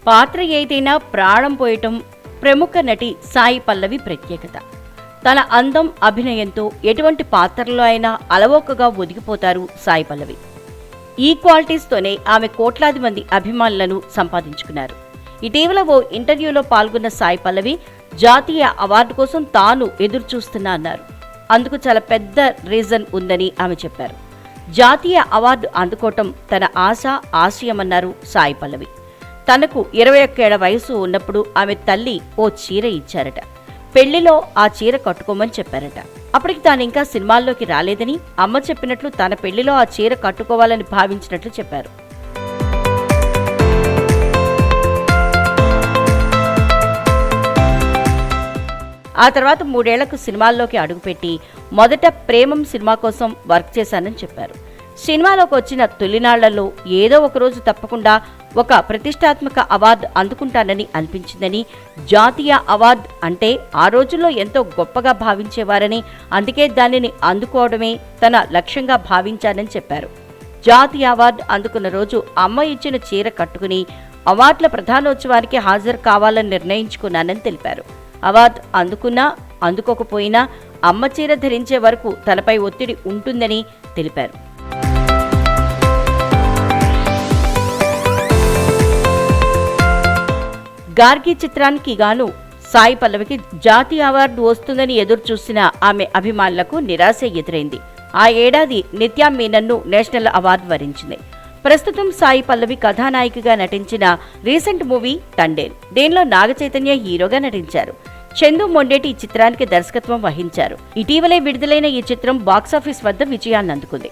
పాత్ర ఏదైనా ప్రాణం పోయటం ప్రముఖ నటి సాయి పల్లవి ప్రత్యేకత. తన అందం, అభినయంతో ఎటువంటి పాత్రలో అయినా అలవోకగా ఒదిగిపోతారు సాయి పల్లవి. ఈ క్వాలిటీస్తోనే ఆమె కోట్లాది మంది అభిమానులను సంపాదించుకున్నారు. ఇటీవల ఓ ఇంటర్వ్యూలో పాల్గొన్న సాయి పల్లవి జాతీయ అవార్డు కోసం తాను ఎదురుచూస్తున్నా అన్నారు. అందుకు చాలా పెద్ద రీజన్ ఉందని ఆమె చెప్పారు. జాతీయ అవార్డు అందుకోవటం తన ఆశ, ఆశయమన్నారు సాయి పల్లవి. తనకు 21 ఏళ్ల వయసు ఉన్నప్పుడు ఆమె తల్లి ఓ చీర ఇచ్చారట. పెళ్లిలో ఆ చీర కట్టుకోమని చెప్పారట. అప్పటికి తాను ఇంకా సినిమాల్లోకి రాలేదని, అమ్మ చెప్పినట్లు తన పెళ్లిలో ఆ చీర కట్టుకోవాలని భావించినట్లు చెప్పారు. ఆ తర్వాత 3 ఏళ్లకు సినిమాల్లోకి అడుగుపెట్టి మొదట ప్రేమం సినిమా కోసం వర్క్ చేశానని చెప్పారు. సినిమాలోకి వచ్చిన తొలినాళ్లలో ఏదో ఒకరోజు తప్పకుండా ఒక ప్రతిష్టాత్మక అవార్డు అందుకుంటానని అనిపించిందని, జాతీయ అవార్డు అంటే ఆ రోజుల్లో ఎంతో గొప్పగా భావించేవారని, అందుకే దానిని అందుకోవడమే తన లక్ష్యంగా భావించానని చెప్పారు. జాతీయ అవార్డు అందుకున్న రోజు అమ్మ ఇచ్చిన చీర కట్టుకుని అవార్డుల ప్రధానోత్సవానికి హాజరు కావాలని నిర్ణయించుకున్నానని తెలిపారు. అవార్డు అందుకున్నా అందుకోకపోయినా అమ్మ చీర ధరించే వరకు తనపై ఒత్తిడి ఉంటుందని తెలిపారు. గార్గి చిత్రానికి గాను సాయి పల్లవికి జాతీయ అవార్డు వస్తుందని ఎదురు చూసిన ఆమె అభిమానులకు నిరాశ ఎదురైంది. ఆ ఏడాది నిత్యా మీనన్ను నేషనల్ అవార్డు వరించింది. ప్రస్తుతం సాయి పల్లవి కథానాయికగా నటించిన రీసెంట్ మూవీ తండేల్. దీనిలో నాగచైతన్య హీరోగా నటించారు. చందు మొండేటి ఈ చిత్రానికి దర్శకత్వం వహించారు. ఇటీవలే విడుదలైన ఈ చిత్రం బాక్సాఫీస్ వద్ద విజయాన్ని అందుకుంది.